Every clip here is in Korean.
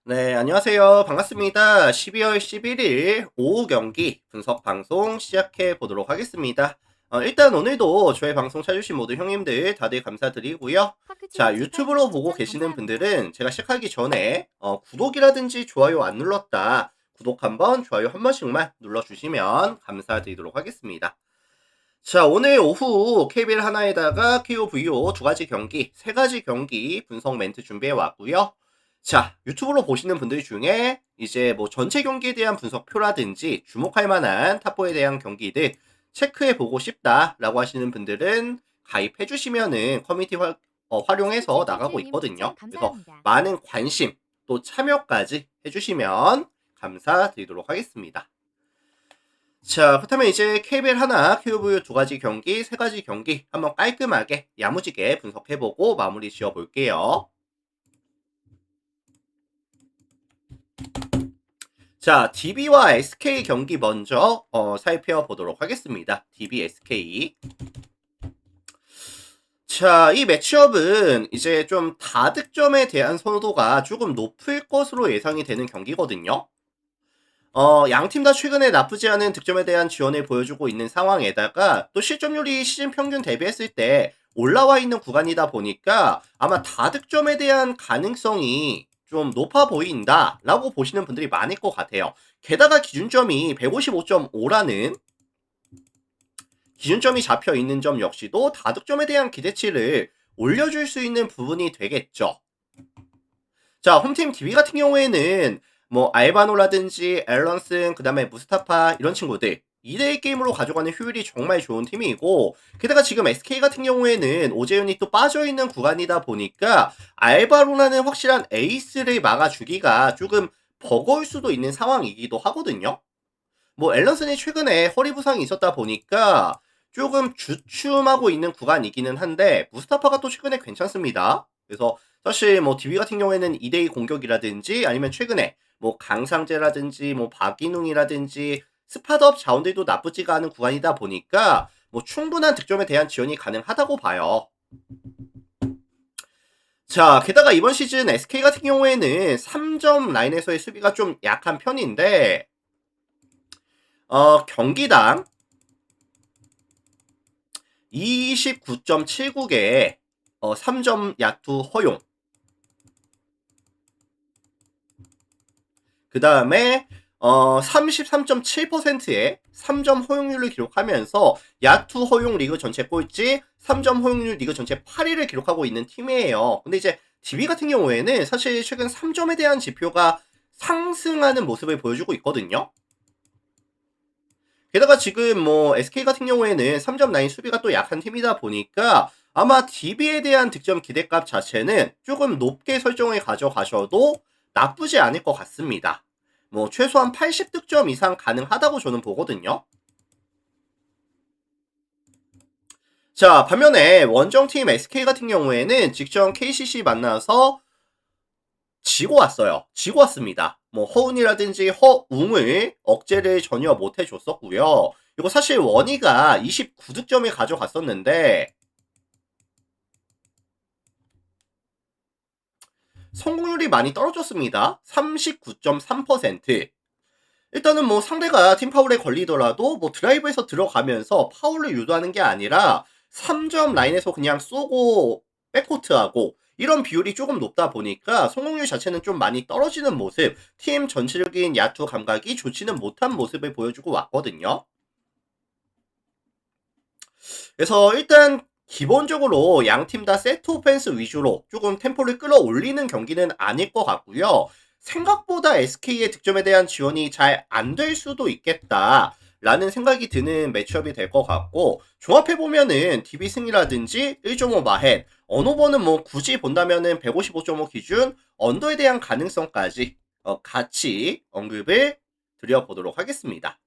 네, 안녕하세요. 반갑습니다. 12월 11일 오후 경기 분석 방송 시작해 보도록 하겠습니다. 일단 오늘도 저의 방송 찾으신 모든 형님들 다들 감사드리고요. 자, 파크치님 제팔 유튜브로 보고 추천 계시는 감사합니다. 분들은 제가 시작하기 전에 구독이라든지 좋아요 안 눌렀다. 구독 한번, 좋아요 한 번씩만 눌러주시면 감사드리도록 하겠습니다. 자, 오늘 오후 KBL 하나에다가 KOVO 두 가지 경기, 세 가지 경기 분석 멘트 준비해 왔고요. 자, 유튜브로 보시는 분들 중에 이제 뭐 전체 경기에 대한 분석표라든지 주목할 만한 탑4에 대한 경기들 체크해 보고 싶다라고 하시는 분들은 가입해 주시면은 커뮤니티 활용해서 나가고 스티플님 있거든요. 추천 그래서 감사합니다. 많은 관심 또 참여까지 해주시면 감사드리도록 하겠습니다. 자, 그렇다면 이제 KBL 하나, KOV 두 가지 경기, 세 가지 경기 한번 깔끔하게 야무지게 분석해보고 마무리 지어볼게요. 자, DB와 SK 경기 먼저 살펴보도록 하겠습니다. DB, SK. 자, 이 매치업은 이제 좀 다득점에 대한 선호도가 조금 높을 것으로 예상이 되는 경기거든요. 양팀 다 최근에 나쁘지 않은 득점에 대한 지원을 보여주고 있는 상황에다가 또 실점률이 시즌 평균 대비했을 때 올라와 있는 구간이다 보니까 아마 다득점에 대한 가능성이 좀 높아 보인다라고 보시는 분들이 많을 것 같아요. 게다가 기준점이 155.5라는 기준점이 잡혀 있는 점 역시도 다득점에 대한 기대치를 올려줄 수 있는 부분이 되겠죠. 자, 홈팀 DB 같은 경우에는 뭐 알바노라든지 앨런슨, 그 다음에 무스타파 이런 친구들 2대1 게임으로 가져가는 효율이 정말 좋은 팀이고, 게다가 지금 SK 같은 경우에는 오재윤이 또 빠져있는 구간이다 보니까 알바로라는 확실한 에이스를 막아주기가 조금 버거울 수도 있는 상황이기도 하거든요. 뭐 앨런슨이 최근에 허리 부상이 있었다 보니까 조금 주춤하고 있는 구간이기는 한데 무스타파가 또 최근에 괜찮습니다. 그래서 사실 뭐 DB 같은 경우에는 2대2 공격이라든지 아니면 최근에 뭐 강상재라든지 뭐 박인웅이라든지 스팟업 자원들도 나쁘지가 않은 구간이다 보니까 뭐 충분한 득점에 대한 지원이 가능하다고 봐요. 자, 게다가 이번 시즌 SK 같은 경우에는 3점 라인에서의 수비가 좀 약한 편인데 경기당 29.79개의 3점 야투 허용. 그 다음에 33.7%의 3점 허용률을 기록하면서 야투 허용 리그 전체 꼴찌, 3점 허용률 리그 전체 8위를 기록하고 있는 팀이에요. 근데 이제 DB 같은 경우에는 사실 최근 3점에 대한 지표가 상승하는 모습을 보여주고 있거든요. 게다가 지금 뭐 SK 같은 경우에는 3점 라인 수비가 또 약한 팀이다 보니까 아마 DB에 대한 득점 기대값 자체는 조금 높게 설정을 가져가셔도 나쁘지 않을 것 같습니다. 뭐 최소한 80득점 이상 가능하다고 저는 보거든요. 자, 반면에 원정팀 SK 같은 경우에는 직전 KCC 만나서 지고 왔어요. 지고 왔습니다. 뭐 허운이라든지 허웅을 억제를 전혀 못 해줬었고요. 그리고 사실 원희가 29득점을 가져갔었는데 성공률이 많이 떨어졌습니다. 39.3%. 일단은 뭐 상대가 팀 파울에 걸리더라도 뭐 드라이브에서 들어가면서 파울을 유도하는 게 아니라 3점 라인에서 그냥 쏘고 백코트하고 이런 비율이 조금 높다 보니까 성공률 자체는 좀 많이 떨어지는 모습, 팀 전체적인 야투 감각이 좋지는 못한 모습을 보여주고 왔거든요. 그래서 일단 기본적으로 양 팀 다 세트 오펜스 위주로 조금 템포를 끌어올리는 경기는 아닐 것 같고요. 생각보다 SK의 득점에 대한 지원이 잘 안 될 수도 있겠다. 라는 생각이 드는 매치업이 될 것 같고, 종합해보면은 DB 승이라든지 1.5 마헨, 언오버는 뭐 굳이 본다면은 155.5 기준 언더에 대한 가능성까지 같이 언급을 드려보도록 하겠습니다.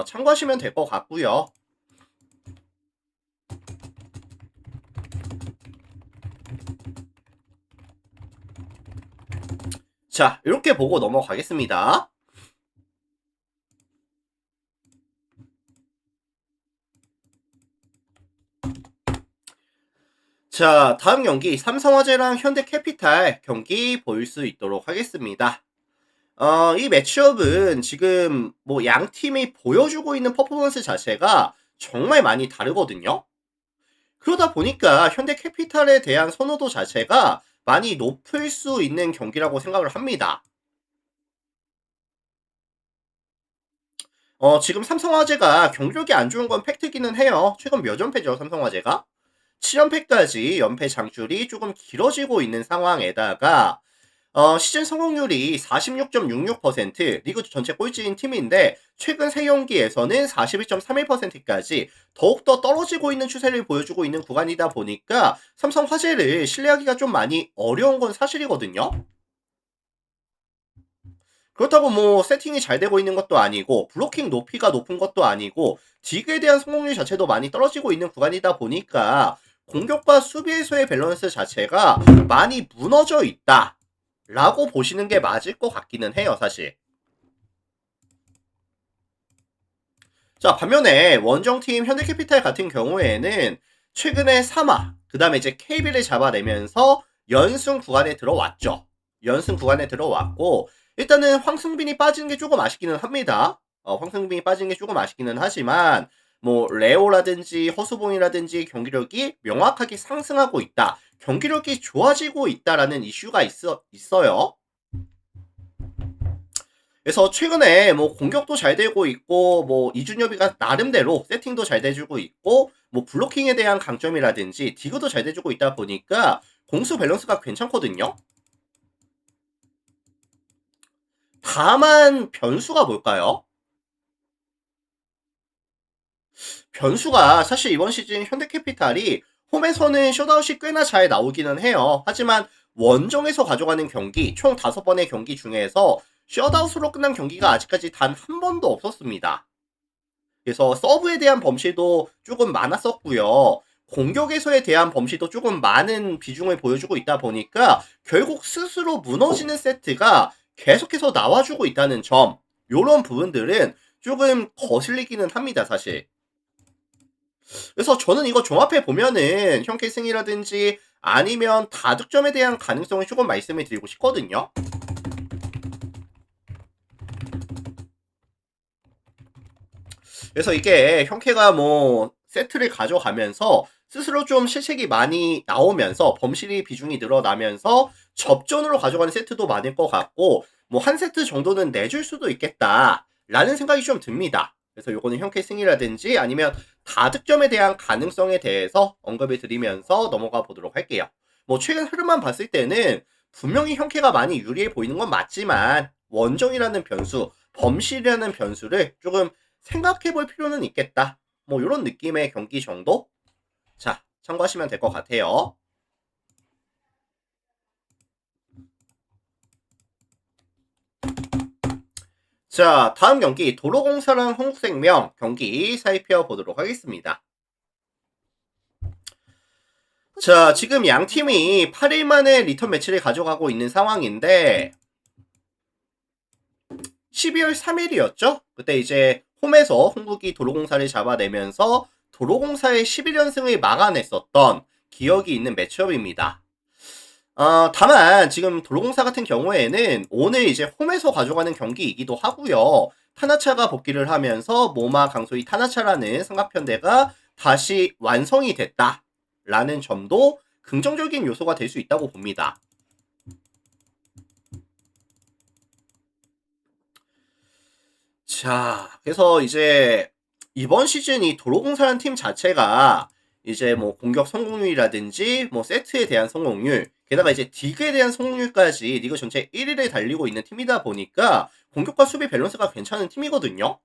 참고하시면 될 것 같고요. 자, 이렇게 보고 넘어가겠습니다. 자, 다음 경기 삼성화재랑 현대캐피탈 경기 볼 수 있도록 하겠습니다. 이 매치업은 지금 뭐 양 팀이 보여주고 있는 퍼포먼스 자체가 정말 많이 다르거든요. 그러다 보니까 현대캐피탈에 대한 선호도 자체가 많이 높을 수 있는 경기라고 생각을 합니다. 지금 삼성화재가 경기력이 안 좋은 건 팩트기는 해요. 최근 몇 연패죠, 삼성화재가? 7연패까지 연패 장줄이 조금 길어지고 있는 상황에다가 시즌 성공률이 46.66%, 리그 전체 꼴찌인 팀인데 최근 3경기에서는 41.31%까지 더욱더 떨어지고 있는 추세를 보여주고 있는 구간이다 보니까 삼성화재를 신뢰하기가 좀 많이 어려운 건 사실이거든요. 그렇다고 뭐 세팅이 잘 되고 있는 것도 아니고 블로킹 높이가 높은 것도 아니고 디그에 대한 성공률 자체도 많이 떨어지고 있는 구간이다 보니까 공격과 수비에서의 밸런스 자체가 많이 무너져 있다 라고 보시는 게 맞을 것 같기는 해요, 사실. 자, 반면에 원정팀 현대캐피탈 같은 경우에는 최근에 3화, 그 다음에 이제 KB를 잡아내면서 연승 구간에 들어왔죠. 연승 구간에 들어왔고, 일단은 황승빈이 빠지는 게 조금 아쉽기는 합니다. 황승빈이 빠지는 게 조금 아쉽기는 하지만, 뭐, 레오라든지 허수봉이라든지 경기력이 명확하게 상승하고 있다. 경기력이 좋아지고 있다라는 이슈가 있어요. 그래서 최근에 뭐 공격도 잘 되고 있고 뭐 이준엽이가 나름대로 세팅도 잘 돼주고 있고 뭐 블로킹에 대한 강점이라든지 디그도 잘 돼주고 있다 보니까 공수 밸런스가 괜찮거든요. 다만 변수가 뭘까요? 변수가 사실 이번 시즌 현대캐피탈이 홈에서는 셧아웃이 꽤나 잘 나오기는 해요. 하지만 원정에서 가져가는 경기 총 5번의 경기 중에서 셧아웃으로 끝난 경기가 아직까지 단 한 번도 없었습니다. 그래서 서브에 대한 범실도 조금 많았었고요. 공격에서에 대한 범실도 조금 많은 비중을 보여주고 있다 보니까 결국 스스로 무너지는 세트가 계속해서 나와주고 있다는 점, 요런 부분들은 조금 거슬리기는 합니다, 사실. 그래서 저는 이거 종합해 보면은 형캐승이라든지 아니면 다득점에 대한 가능성을 조금 말씀을 드리고 싶거든요. 그래서 이게 형캐가 뭐 세트를 가져가면서 스스로 좀 실책이 많이 나오면서 범실이 비중이 늘어나면서 접전으로 가져가는 세트도 많을 것 같고 뭐 한 세트 정도는 내줄 수도 있겠다 라는 생각이 좀 듭니다. 그래서 요거는 형캐 승이라든지 아니면 다득점에 대한 가능성에 대해서 언급을 드리면서 넘어가 보도록 할게요. 뭐 최근 흐름만 봤을 때는 분명히 형캐가 많이 유리해 보이는 건 맞지만 원정이라는 변수, 범실이라는 변수를 조금 생각해 볼 필요는 있겠다. 뭐 이런 느낌의 경기 정도? 자, 참고하시면 될 것 같아요. 자, 다음 경기 도로공사랑 한국생명 경기 살펴보도록 하겠습니다. 자, 지금 양 팀이 8일 만에 리턴 매치를 가져가고 있는 상황인데 12월 3일이었죠? 그때 이제 홈에서 홍국이 도로공사를 잡아내면서 도로공사의 11연승을 막아냈었던 기억이 있는 매치업입니다. 다만 지금 도로공사 같은 경우에는 오늘 이제 홈에서 가져가는 경기이기도 하고요. 타나차가 복귀를 하면서 모마 강소희 타나차라는 삼각편대가 다시 완성이 됐다라는 점도 긍정적인 요소가 될 수 있다고 봅니다. 자, 그래서 이제 이번 시즌 이 도로공사라는 팀 자체가 이제 뭐 공격 성공률이라든지 뭐 세트에 대한 성공률, 게다가 이제 디그에 대한 성공률까지 리그 전체 1위를 달리고 있는 팀이다 보니까 공격과 수비 밸런스가 괜찮은 팀이거든요.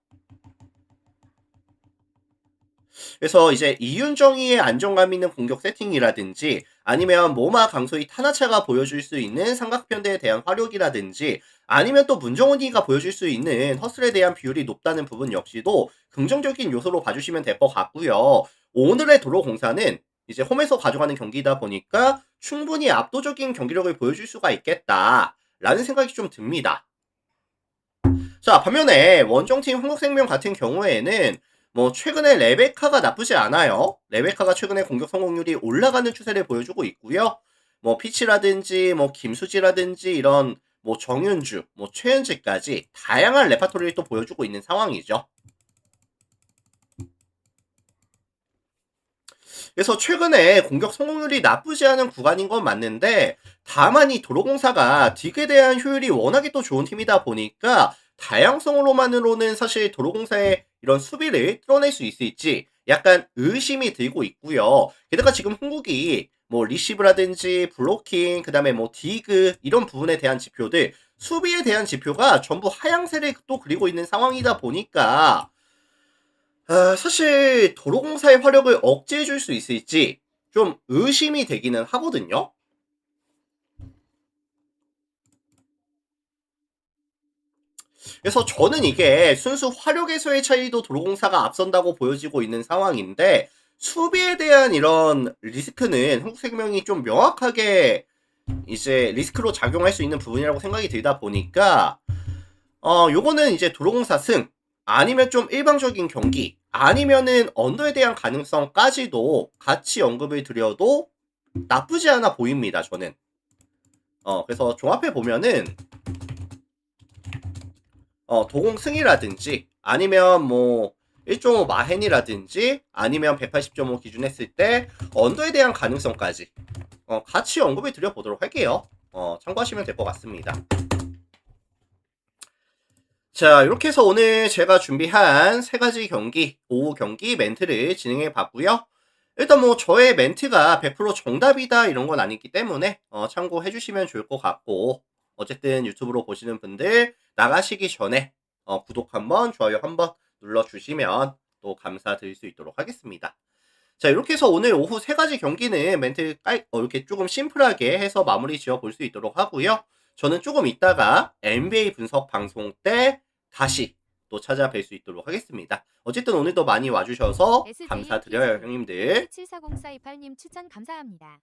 그래서 이제 이윤정이의 안정감 있는 공격 세팅이라든지 아니면 모마 강소희 타나차가 보여줄 수 있는 삼각편대에 대한 화력이라든지 아니면 또 문정훈이가 보여줄 수 있는 허슬에 대한 비율이 높다는 부분 역시도 긍정적인 요소로 봐주시면 될 것 같고요. 오늘의 도로공사는 이제 홈에서 가져가는 경기다 보니까 충분히 압도적인 경기력을 보여줄 수가 있겠다 라는 생각이 좀 듭니다. 자, 반면에 원정팀 한국생명 같은 경우에는 뭐 최근에 레베카가 나쁘지 않아요. 레베카가 최근에 공격 성공률이 올라가는 추세를 보여주고 있고요. 뭐 피치라든지 뭐 김수지라든지 이런 뭐 정윤주, 뭐 최은지까지 다양한 레파토리를 또 보여주고 있는 상황이죠. 그래서 최근에 공격 성공률이 나쁘지 않은 구간인 건 맞는데 다만 이 도로공사가 딕에 대한 효율이 워낙에 또 좋은 팀이다 보니까 다양성으로만으로는 사실 도로공사의 이런 수비를 뚫어낼 수 있을지 약간 의심이 들고 있고요. 게다가 지금 한국이 뭐 리시브라든지 블로킹, 그다음에 뭐 디그 이런 부분에 대한 지표들, 수비에 대한 지표가 전부 하향세를 또 그리고 있는 상황이다 보니까 사실 도로공사의 화력을 억제해 줄 수 있을지 좀 의심이 되기는 하거든요. 그래서 저는 이게 순수 화력에서의 차이도 도로공사가 앞선다고 보여지고 있는 상황인데 수비에 대한 이런 리스크는 한국생명이 좀 명확하게 이제 리스크로 작용할 수 있는 부분이라고 생각이 들다 보니까 요거는 이제 도로공사 승 아니면 좀 일방적인 경기 아니면은 언더에 대한 가능성까지도 같이 언급을 드려도 나쁘지 않아 보입니다. 저는. 그래서 종합해 보면은 도공 승이라든지 아니면 뭐 1.5 마헨이라든지 아니면 180.5 기준 했을 때 언더에 대한 가능성까지 같이 언급을 드려보도록 할게요. 참고하시면 될 것 같습니다. 자, 이렇게 해서 오늘 제가 준비한 세 가지 경기, 오후 경기 멘트를 진행해 봤고요. 일단 뭐 저의 멘트가 100% 정답이다 이런 건 아니기 때문에 참고해 주시면 좋을 것 같고 어쨌든 유튜브로 보시는 분들 나가시기 전에 구독 한번, 좋아요 한번 눌러주시면 또 감사드릴 수 있도록 하겠습니다. 자, 이렇게 해서 오늘 오후 세 가지 경기는 멘트 이렇게 조금 심플하게 해서 마무리 지어 볼 수 있도록 하고요. 저는 조금 있다가 NBA 분석 방송 때 다시 또 찾아뵐 수 있도록 하겠습니다. 어쨌든 오늘도 많이 와주셔서 감사드려요, 형님들. 740428님 추천 감사합니다.